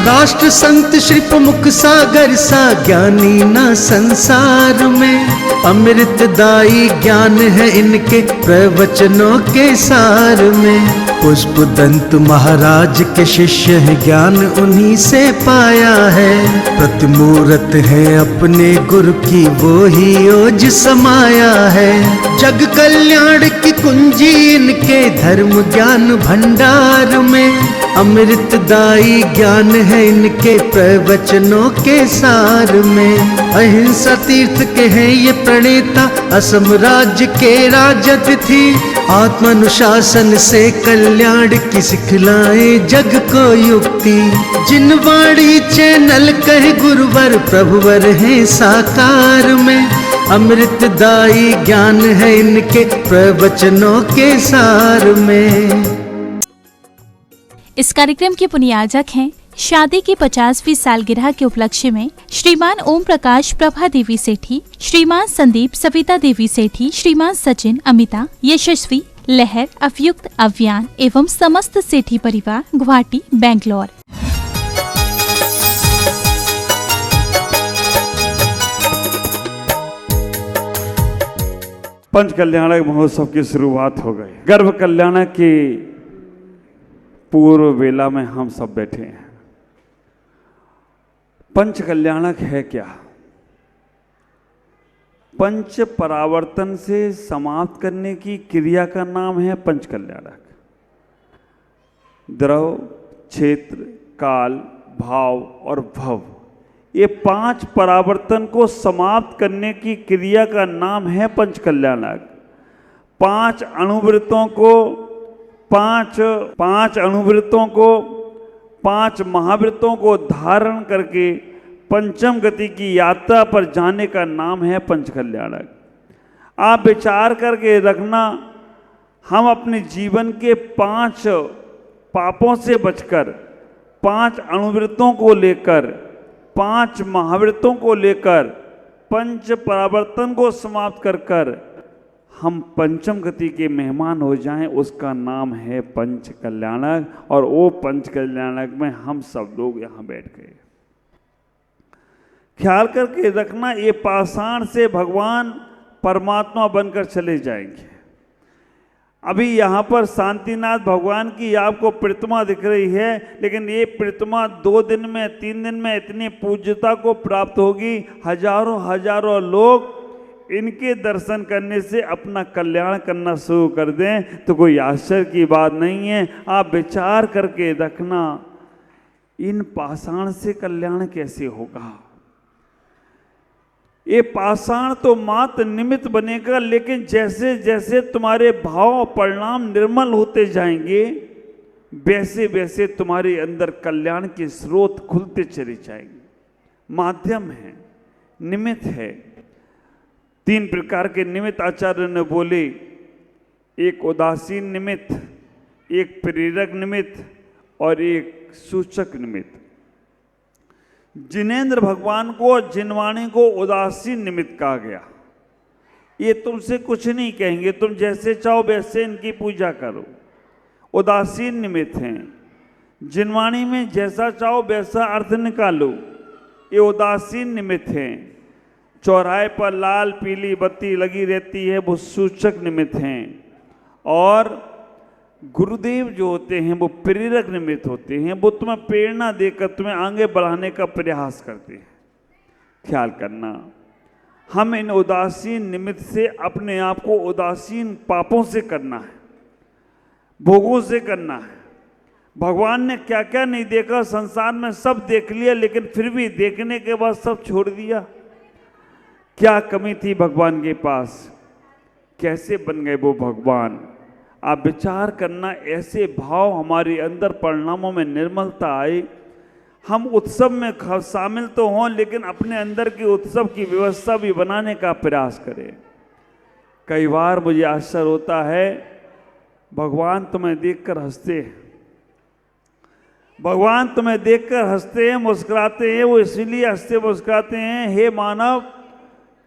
राष्ट्र संत श्री प्रमुख सागर सा ज्ञानी ना संसार में। अमृतदायी ज्ञान है इनके प्रवचनों के सार में। पुष्पदंत महाराज के शिष्य हैं, ज्ञान उन्हीं से पाया है। प्रतिमूर्त है अपने गुरु की, वो ही ओज समाया है। जग कल्याण की कुंजी इनके धर्म ज्ञान भंडार में। अमृतदायी ज्ञान है इनके प्रवचनों के सार में। अहिंसा तीर्थ के हैं ये प्रणेता, असम राज्य के राजतिथि। आत्मानुशासन से कल्याण की सिखलाए जग को युक्ति। जिन वाणी चैनल कहे गुरुवर, प्रभुवर है साकार में। अमृतदायी ज्ञान है इनके प्रवचनों के सार में। इस कार्यक्रम के पुण्याजक हैं शादी की 50वीं सालगिरह के उपलक्ष्य में श्रीमान ओम प्रकाश प्रभा देवी सेठी, श्रीमान संदीप सविता देवी सेठी, श्रीमान सचिन अमिता यशस्वी लहर अवयुक्त अव्यान एवं समस्त सेठी परिवार गुवाहाटी बेंगलोर। पंच कल्याणक महोत्सव की शुरुआत हो गई। गर्भ कल्याणक की पूर्व वेला में हम सब बैठे हैं। पंच कल्याणक है क्या? पंच परावर्तन से समाप्त करने की क्रिया का नाम है पंच कल्याणक। द्रव, क्षेत्र, काल, भाव और भव, ये 5 परावर्तन को समाप्त करने की क्रिया का नाम है पंच कल्याणक। 5 अणुवृत्तों को 5 महावृत्तों को धारण करके पंचम गति की यात्रा पर जाने का नाम है पंच कल्याणक। आप विचार करके रखना, हम अपने जीवन के 5 पापों से बचकर, 5 अणुवृत्तों को लेकर, 5 महावृत्तों को लेकर, पंच परावर्तन को समाप्त कर हम पंचम गति के मेहमान हो जाएं, उसका नाम है पंच कल्याणक। और वो पंच कल्याणक में हम सब लोग यहाँ बैठ गए। ख्याल करके रखना, ये पाषाण से भगवान परमात्मा बनकर चले जाएंगे। अभी यहाँ पर शांतिनाथ भगवान की आपको प्रतिमा दिख रही है, लेकिन ये प्रतिमा 2 दिन में 3 दिन में इतनी पूज्यता को प्राप्त होगी, हजारों लोग इनके दर्शन करने से अपना कल्याण करना शुरू कर दें तो कोई आश्चर्य की बात नहीं है। आप विचार करके रखना, इन पाषाण से कल्याण कैसे होगा? ये पाषाण तो मात्र निमित्त बनेगा, लेकिन जैसे जैसे तुम्हारे भाव परिणाम निर्मल होते जाएंगे, वैसे वैसे तुम्हारे अंदर कल्याण के स्रोत खुलते चले जाएंगे। माध्यम है, निमित्त है। 3 प्रकार के निमित्त आचार्य ने बोले, एक उदासीन निमित्त, एक प्रेरक निमित्त और एक सूचक निमित्त। जिनेंद्र भगवान को, जिनवाणी को उदासीन निमित्त कहा गया। ये तुमसे कुछ नहीं कहेंगे, तुम जैसे चाहो वैसे इनकी पूजा करो, उदासीन निमित्त हैं। जिनवाणी में जैसा चाहो वैसा अर्थ निकालो, ये उदासीन निमित्त हैं। चौराहे पर लाल पीली बत्ती लगी रहती है, वो सूचक निमित्त हैं। और गुरुदेव जो होते हैं वो प्रेरक निमित्त होते हैं, वो तुम्हें प्रेरणा देकर तुम्हें आगे बढ़ाने का प्रयास करते हैं। ख्याल करना, हम इन उदासीन निमित्त से अपने आप को उदासीन पापों से करना है, भोगों से करना है। भगवान ने क्या क्या नहीं देखा संसार में, सब देख लिया, लेकिन फिर भी देखने के बाद सब छोड़ दिया। क्या कमी थी भगवान के पास? कैसे बन गए वो भगवान? आप विचार करना, ऐसे भाव हमारे अंदर परिणामों में निर्मलता आए, हम उत्सव में शामिल तो हों, लेकिन अपने अंदर की उत्सव की व्यवस्था भी बनाने का प्रयास करें। कई बार मुझे आश्चर्य होता है, भगवान तुम्हें देखकर हंसते हैं, भगवान तुम्हें देखकर हंसते हैं, मुस्कुराते हैं। वो इसलिए हंसते मुस्कुराते हैं, हे मानव,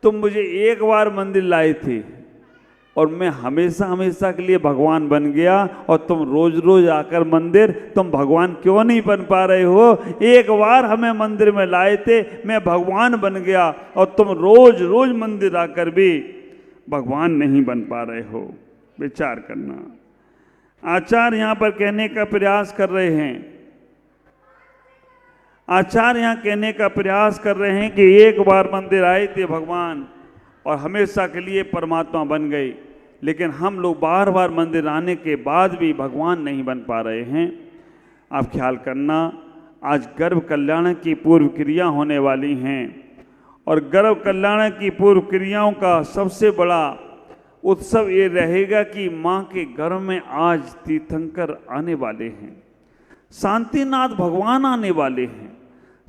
तुम मुझे एक बार मंदिर लाए थे और मैं हमेशा हमेशा के लिए भगवान बन गया और तुम रोज रोज आकर मंदिर, तुम भगवान क्यों नहीं बन पा रहे हो? एक बार हमें मंदिर में लाए थे, मैं भगवान बन गया और तुम रोज रोज मंदिर आकर भी भगवान नहीं बन पा रहे हो। विचार करना। आचार्य यहाँ पर कहने का प्रयास कर रहे हैं, आचार्य यहाँ कहने का प्रयास कर रहे हैं कि एक बार मंदिर आए थे भगवान और हमेशा के लिए परमात्मा बन गए, लेकिन हम लोग बार बार मंदिर आने के बाद भी भगवान नहीं बन पा रहे हैं। आप ख्याल करना, आज गर्भ कल्याण की पूर्व क्रिया होने वाली हैं और गर्भ कल्याण की पूर्व क्रियाओं का सबसे बड़ा उत्सव ये रहेगा कि माँ के गर्भ में आज तीर्थंकर आने वाले हैं, शांतिनाथ भगवान आने वाले हैं।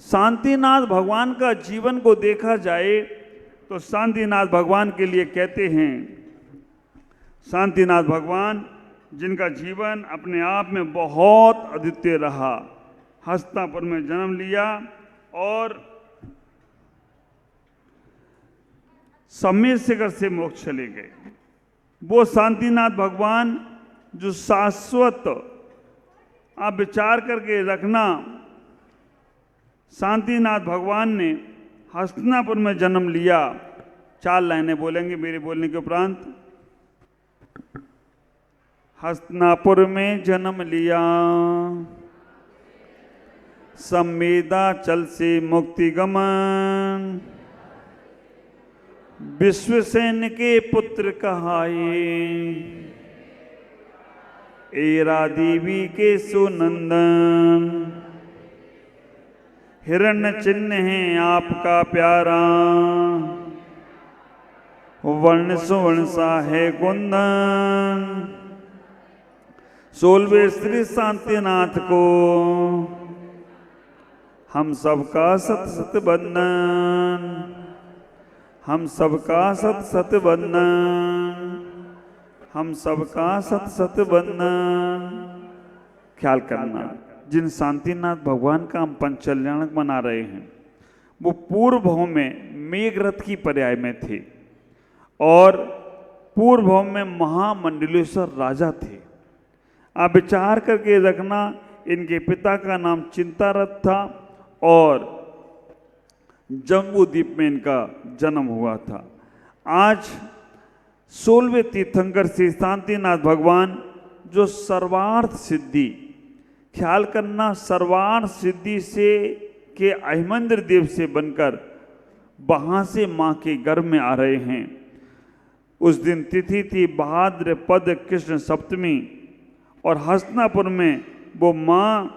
शांतिनाथ भगवान का जीवन को देखा जाए तो शांतिनाथ भगवान के लिए कहते हैं, शांतिनाथ भगवान जिनका जीवन अपने आप में बहुत अद्वितीय रहा, हस्तिनापुर में जन्म लिया और सम्य शिखर से मोक्ष चले गए। वो शांतिनाथ भगवान जो शाश्वत, आप विचार करके रखना, शांतिनाथ भगवान ने हस्तिनापुर में जन्म लिया। 4 लाइनें बोलेंगे मेरे बोलने के उपरांत। हस्तिनापुर में जन्म लिया, संवेदाचल से मुक्ति गमन, विश्वसेन के पुत्र कहाए, एरा देवी के सुनंदन, हिरण्य चिन्ह है आपका प्यारा, वर्ण सुवर्ण सा है कुंदन, 16वें श्री शांतिनाथ को हम सबका सत सत बंदन, हम सबका सत सत बंदन, हम सबका सत सत बंदन। ख्याल करना, जिन शांतिनाथ भगवान का हम पंचकल्याणक मना रहे हैं वो पूर्व भाव में मेघरथ की पर्याय में थे और पूर्व भाव में महामंडलेश्वर राजा थे। आप विचार करके रखना, इनके पिता का नाम चिंतारथ था और जम्बूद्वीप में इनका जन्म हुआ था। आज 16वें तीर्थंकर श्री शांतिनाथ भगवान जो सर्वार्थ सिद्धि, ख्याल करना, सर्वार्थ सिद्धि से के अहिमंद्र देव से बनकर वहाँ से माँ के गर्भ में आ रहे हैं। उस दिन तिथि थी भाद्रपद कृष्ण सप्तमी और हस्तिनापुर में वो माँ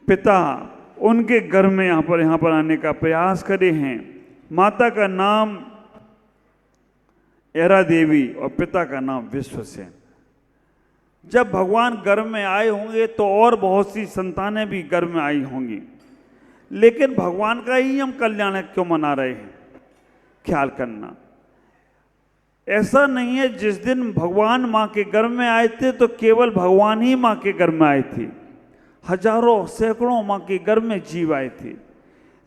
पिता उनके गर्भ में यहाँ पर आने का प्रयास करे हैं। माता का नाम एरा देवी और पिता का नाम विश्वसेन। जब भगवान गर्भ में आए होंगे तो और बहुत सी संतानें भी गर्भ में आई होंगी, लेकिन भगवान का ही हम कल्याण क्यों मना रहे हैं? ख्याल करना, ऐसा नहीं है जिस दिन भगवान माँ के गर्भ में आए थे तो केवल भगवान ही माँ के गर्भ में आए थे, हजारों सैकड़ों माँ के गर्भ में जीव आए थे।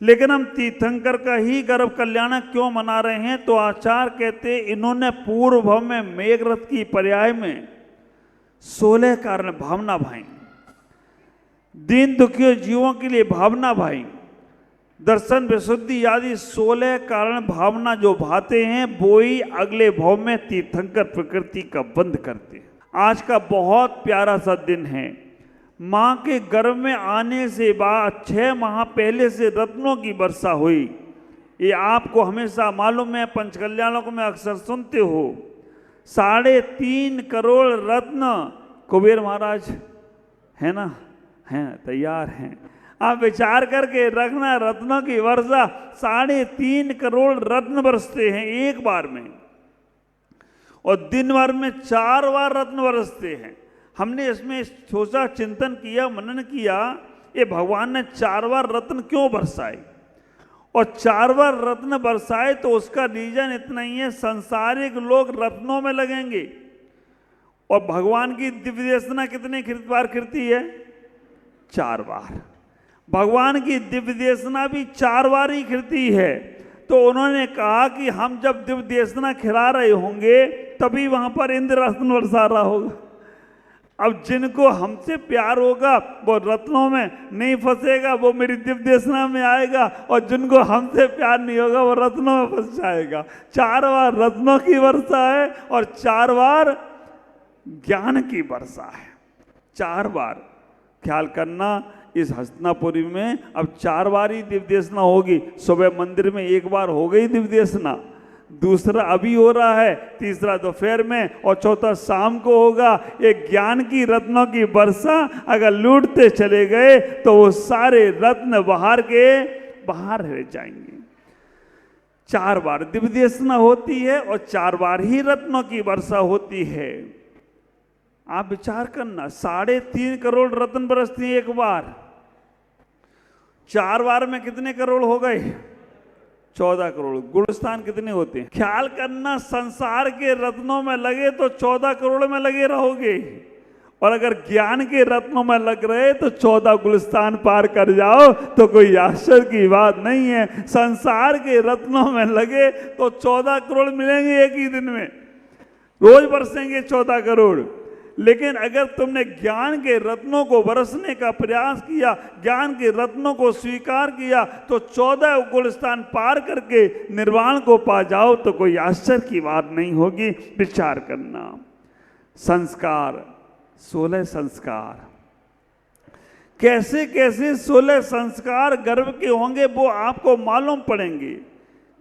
लेकिन हम तीर्थंकर का ही गर्भ कल्याण क्यों मना रहे हैं? तो आचार्य कहते इन्होंने पूर्व भव में मेघरथ की पर्याय में 16 कारण भावना भाई, दीन दुखियों जीवों के लिए भावना भाई, दर्शन विशुद्धि आदि 16 कारण भावना जो भाते हैं वो ही अगले भाव में तीर्थंकर प्रकृति का बंध करते हैं। आज का बहुत प्यारा सा दिन है। माँ के गर्भ में आने से बाद 6 माह पहले से रत्नों की वर्षा हुई। ये आपको हमेशा मालूम है, पंचकल्याणों को में अक्सर सुनते हो। 3.5 करोड़ रत्न कुबेर महाराज है ना, हैं तैयार हैं। आप विचार करके रखना, रत्नों की वर्षा 3.5 करोड़ रत्न बरसते हैं एक बार में, और दिन भर में 4 बार रत्न बरसते हैं। हमने इसमें सोचा, चिंतन किया, मनन किया, ये भगवान ने 4 बार रत्न क्यों बरसाए, और 4 बार रत्न बरसाए तो उसका रीजन इतना ही है, संसारिक लोग रत्नों में लगेंगे और भगवान की दिव्य देशना कितने बार खिरती है? 4 बार। भगवान की दिव्य देशना भी 4 बार ही खिरती है। तो उन्होंने कहा कि हम जब दिव्य देशना खिला रहे होंगे तभी वहां पर इंद्र रत्न बरसा रहा होगा। अब जिनको हमसे प्यार होगा वो रत्नों में नहीं फंसेगा, वो मेरी दिव्य देशना में आएगा, और जिनको हमसे प्यार नहीं होगा वो रत्नों में फंस जाएगा। 4 बार रत्नों की वर्षा है और 4 बार ज्ञान की वर्षा है। 4 बार ख्याल करना, इस हस्तिनापुरी में अब 4 बार ही दिव्य देशना होगी। सुबह मंदिर में 1 बार हो गई दिव्य देशना, दूसरा अभी हो रहा है, तीसरा दोपहर में और चौथा शाम को होगा। एक ज्ञान की रत्नों की वर्षा अगर लूटते चले गए तो वो सारे रत्न बाहर के बाहर रह जाएंगे। 4 बार दिव्य देशना होती है और 4 बार ही रत्नों की वर्षा होती है। आप विचार करना, 3.5 करोड़ रत्न बरसती हैं एक बार। 4 बार में कितने करोड़ हो गए? 14 करोड़। गुणस्थान कितने होते हैं? ख्याल करना, संसार के रत्नों में लगे तो 14 करोड़ में लगे रहोगे, और अगर ज्ञान के रत्नों में लग रहे तो 14 गुलस्तान पार कर जाओ तो कोई आश्चर्य की बात नहीं है। संसार के रत्नों में लगे तो 14 करोड़ मिलेंगे एक ही दिन में, रोज बरसेंगे 14 करोड़। लेकिन अगर तुमने ज्ञान के रत्नों को बरसने का प्रयास किया, ज्ञान के रत्नों को स्वीकार किया, तो 14 गुलस्तान पार करके निर्वाण को पा जाओ तो कोई आश्चर्य की बात नहीं होगी। विचार करना, संस्कार, 16 संस्कार, कैसे कैसे 16 संस्कार गर्भ के होंगे वो आपको मालूम पड़ेंगे।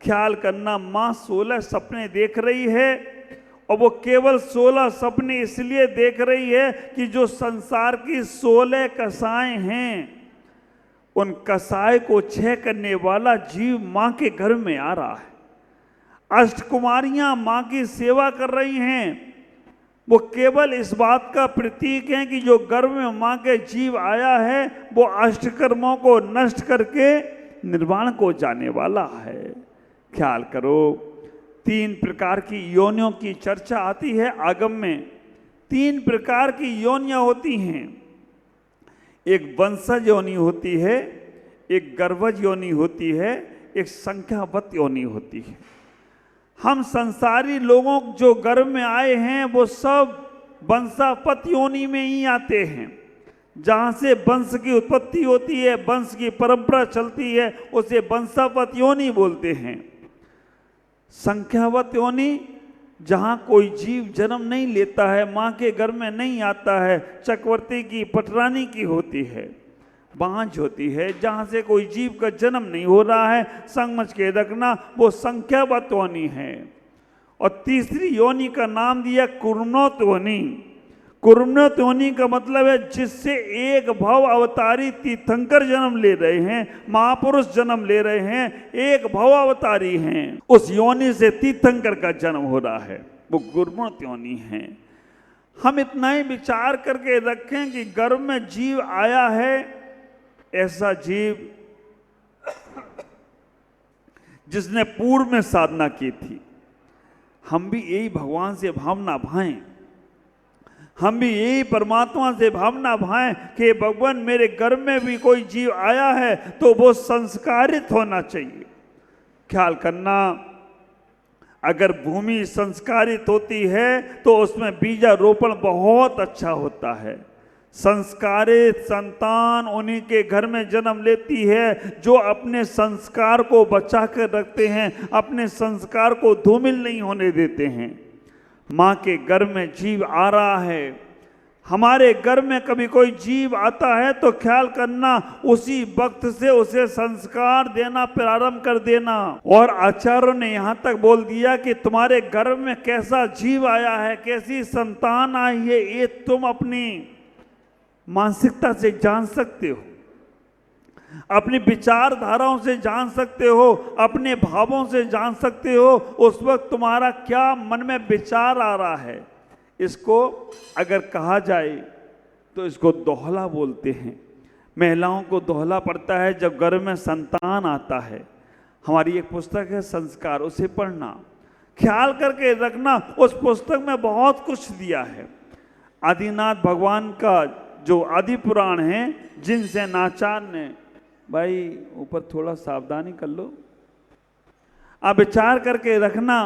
ख्याल करना, माँ 16 सपने देख रही है, और वो केवल 16 सपने इसलिए देख रही है कि जो संसार की 16 कसाएं हैं, उन कसाय को क्षय करने वाला जीव मां के घर में आ रहा है। अष्टकुमारियां मां की सेवा कर रही हैं, वो केवल इस बात का प्रतीक है कि जो गर्भ में मां के जीव आया है वो अष्टकर्मों को नष्ट करके निर्वाण को जाने वाला है। ख्याल करो, 3 प्रकार की योनियों की चर्चा आती है आगम में। 3 प्रकार की योनियां होती हैं, एक वंशज योनि होती है, एक गर्भज योनि होती है, एक संख्यावत योनि होती है। हम संसारी लोगों जो गर्भ में आए हैं वो सब वंशापत योनि में ही आते हैं, जहाँ से वंश की उत्पत्ति होती है, वंश की परंपरा चलती है, उसे वंशापत योनि बोलते हैं। संख्यावत योनि, जहाँ कोई जीव जन्म नहीं लेता है, माँ के घर में नहीं आता है, चक्रवर्ती की पटरानी की होती है, बांझ होती है, जहाँ से कोई जीव का जन्म नहीं हो रहा है, समझ के रखना वो संख्यावत योनि है। और तीसरी योनि का नाम दिया कुर्मनोत योनि। कुर्मनोत योनि का मतलब है जिससे एक भव अवतारी तीर्थंकर जन्म ले रहे हैं, महापुरुष जन्म ले रहे हैं, एक भव अवतारी हैं, उस योनि से तीर्थंकर का जन्म हो रहा है, वो कुर्मनोत योनि है। हम इतना ही विचार करके रखें कि गर्भ में जीव आया है, ऐसा जीव जिसने पूर्व में साधना की थी। हम भी यही भगवान से भावना भाएं, हम भी यही परमात्मा से भावना भाएं कि भगवान मेरे गर्भ में भी कोई जीव आया है तो वो संस्कारित होना चाहिए। ख्याल करना, अगर भूमि संस्कारित होती है तो उसमें बीजारोपण बहुत अच्छा होता है। संस्कारित संतान उन्हीं के घर में जन्म लेती है जो अपने संस्कार को बचा कर रखते हैं, अपने संस्कार को धूमिल नहीं होने देते हैं। माँ के घर में जीव आ रहा है, हमारे घर में कभी कोई जीव आता है तो ख्याल करना उसी वक्त से उसे संस्कार देना प्रारंभ कर देना। और आचार्यों ने यहाँ तक बोल दिया कि तुम्हारे घर में कैसा जीव आया है, कैसी संतान आई है, ये तुम अपनी मानसिकता से जान सकते हो, अपनी विचारधाराओं से जान सकते हो, अपने भावों से जान सकते हो, उस वक्त तुम्हारा क्या मन में विचार आ रहा है। इसको अगर कहा जाए तो इसको दोहला बोलते हैं। महिलाओं को दोहला पड़ता है जब गर्भ में संतान आता है। हमारी एक पुस्तक है संस्कार, उसे पढ़ना, ख्याल करके रखना, उस पुस्तक में बहुत कुछ दिया है। आदिनाथ भगवान का जो आदि पुराण है, जिनसे नाचार ने, भाई ऊपर थोड़ा सावधानी कर लो, आप विचार करके रखना,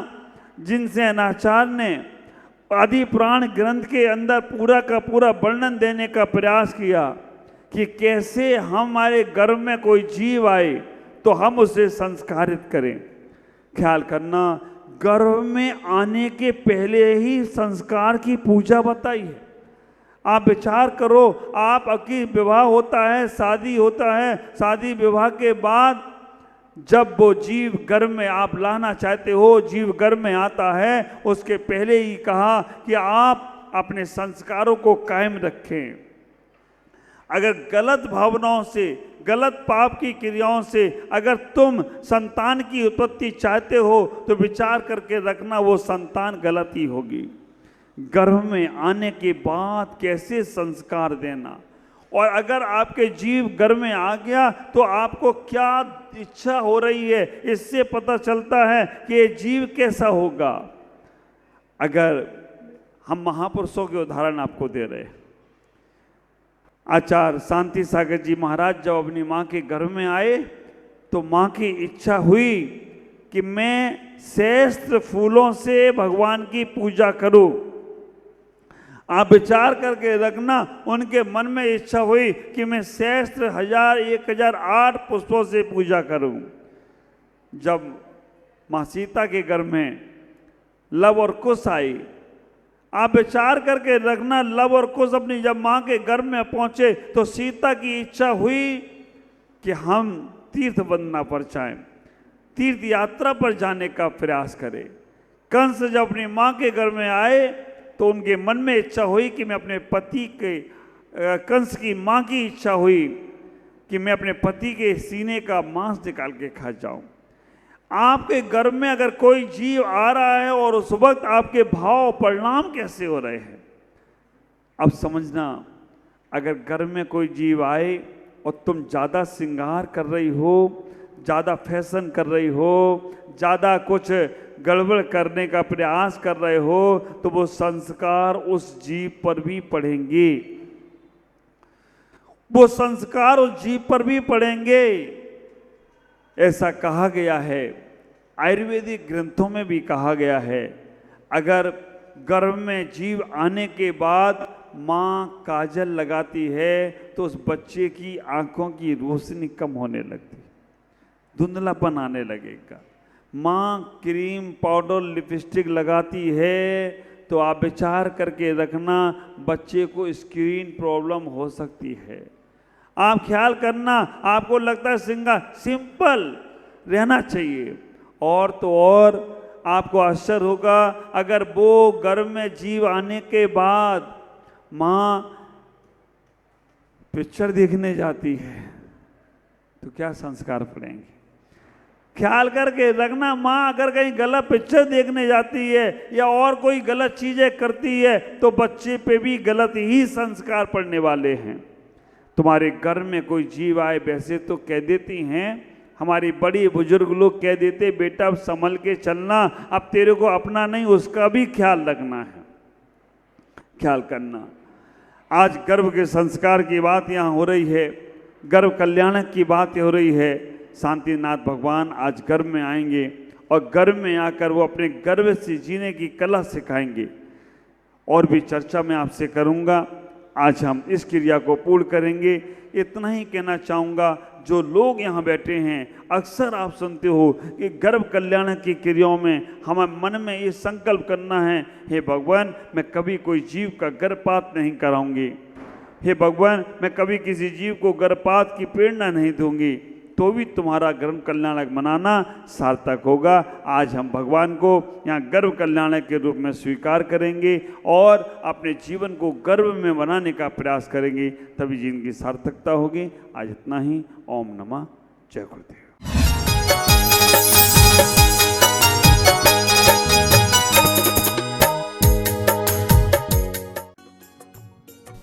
जिनसे अनाचार्य ने आदि पुराण ग्रंथ के अंदर पूरा का पूरा वर्णन देने का प्रयास किया कि कैसे हमारे गर्भ में कोई जीव आए तो हम उसे संस्कारित करें। ख्याल करना, गर्भ में आने के पहले ही संस्कार की पूजा बताई है। आप विचार करो, आपकी विवाह होता है, शादी होता है, शादी विवाह के बाद जब वो जीव गर्भ में आप लाना चाहते हो, जीव गर्भ में आता है, उसके पहले ही कहा कि आप अपने संस्कारों को कायम रखें। अगर गलत भावनाओं से, गलत पाप की क्रियाओं से अगर तुम संतान की उत्पत्ति चाहते हो तो विचार करके रखना, वो संतान गलत ही होगी। गर्भ में आने के बाद कैसे संस्कार देना, और अगर आपके जीव गर्भ में आ गया तो आपको क्या इच्छा हो रही है, इससे पता चलता है कि ये जीव कैसा होगा। अगर हम महापुरुषों के उदाहरण आपको दे रहे हैं, आचार्य शांति सागर जी महाराज जब अपनी माँ के गर्भ में आए तो माँ की इच्छा हुई कि मैं श्रेष्ठ फूलों से भगवान की पूजा करूं। आप विचार करके रखना, उनके मन में इच्छा हुई कि मैं श्रेष्ठ 1008 पुष्पों से पूजा करूं। जब माँ सीता के गर्भ में लव और कुश आई, आप विचार करके रखना, लव और कुश अपनी जब माँ के गर्भ में पहुंचे तो सीता की इच्छा हुई कि हम तीर्थ वंदना पर जाएं, तीर्थ यात्रा पर जाने का प्रयास करें। कंस जब अपनी माँ के गर्भ में आए तो उनके मन में इच्छा हुई कि मैं अपने पति के, कंस की माँ की इच्छा हुई कि मैं अपने पति के सीने का मांस निकाल के खा जाऊं। आपके गर्भ में अगर कोई जीव आ रहा है और उस वक्त आपके भाव परिणाम कैसे हो रहे हैं, अब समझना। अगर गर्भ में कोई जीव आए और तुम ज़्यादा श्रृंगार कर रही हो, ज़्यादा फैशन कर रही हो, ज़्यादा कुछ गड़बड़ करने का प्रयास कर रहे हो, तो वो संस्कार उस जीव पर भी पड़ेंगे, वो संस्कार उस जीव पर भी पड़ेंगे। ऐसा कहा गया है, आयुर्वेदिक ग्रंथों में भी कहा गया है, अगर गर्भ में जीव आने के बाद माँ काजल लगाती है तो उस बच्चे की आंखों की रोशनी कम होने लगती, धुंधलापन आने लगेगा। माँ क्रीम, पाउडर, लिपस्टिक लगाती है तो आप विचार करके रखना, बच्चे को स्क्रीन प्रॉब्लम हो सकती है। आप ख्याल करना, आपको लगता है श्रृंगार सिंपल रहना चाहिए, और तो और आपको आश्चर्य होगा अगर वो गर्भ में जीव आने के बाद माँ पिक्चर देखने जाती है तो क्या संस्कार पड़ेंगे। ख्याल करके रखना, माँ अगर कहीं गलत पिक्चर देखने जाती है या और कोई गलत चीजें करती है तो बच्चे पे भी गलत ही संस्कार पड़ने वाले हैं। तुम्हारे घर में कोई जीव आए, वैसे तो कह देती हैं, हमारी बड़ी बुजुर्ग लोग कह देते, बेटा अब संभल के चलना, अब तेरे को अपना नहीं उसका भी ख्याल रखना है। ख्याल करना, आज गर्भ के संस्कार की बात यहाँ हो रही है, गर्भ कल्याण की बात हो रही है। शांतिनाथ भगवान आज गर्भ में आएंगे और गर्भ में आकर वो अपने गर्भ से जीने की कला सिखाएंगे। और भी चर्चा मैं आपसे करूँगा, आज हम इस क्रिया को पूर्ण करेंगे। इतना ही कहना चाहूँगा, जो लोग यहाँ बैठे हैं, अक्सर आप सुनते हो कि गर्भ कल्याण की क्रियाओं में हमें मन में ये संकल्प करना है, हे भगवान मैं कभी कोई जीव का गर्भपात नहीं कराऊंगी, हे भगवान मैं कभी किसी जीव को गर्भपात की प्रेरणा नहीं दूंगी, तो भी तुम्हारा गर्भ कल्याणक मनाना सार्थक होगा। आज हम भगवान को यहाँ गर्भ कल्याणक के रूप में स्वीकार करेंगे और अपने जीवन को गर्भ में बनाने का प्रयास करेंगे, तभी जिनकी सार्थकता होगी। आज इतना ही। ओम नमः, जय गुरुदेव।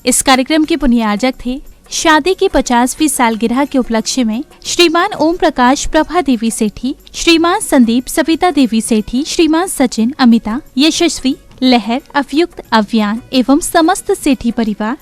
इस कार्यक्रम के पुण्यार्जक थे शादी की 50वीं सालगिरह के उपलक्ष्य में श्रीमान ओम प्रकाश प्रभा देवी सेठी, श्रीमान संदीप सविता देवी सेठी, श्रीमान सचिन, अमिता, यशस्वी, लहर, अवयुक्त, अव्यान एवं समस्त सेठी परिवार।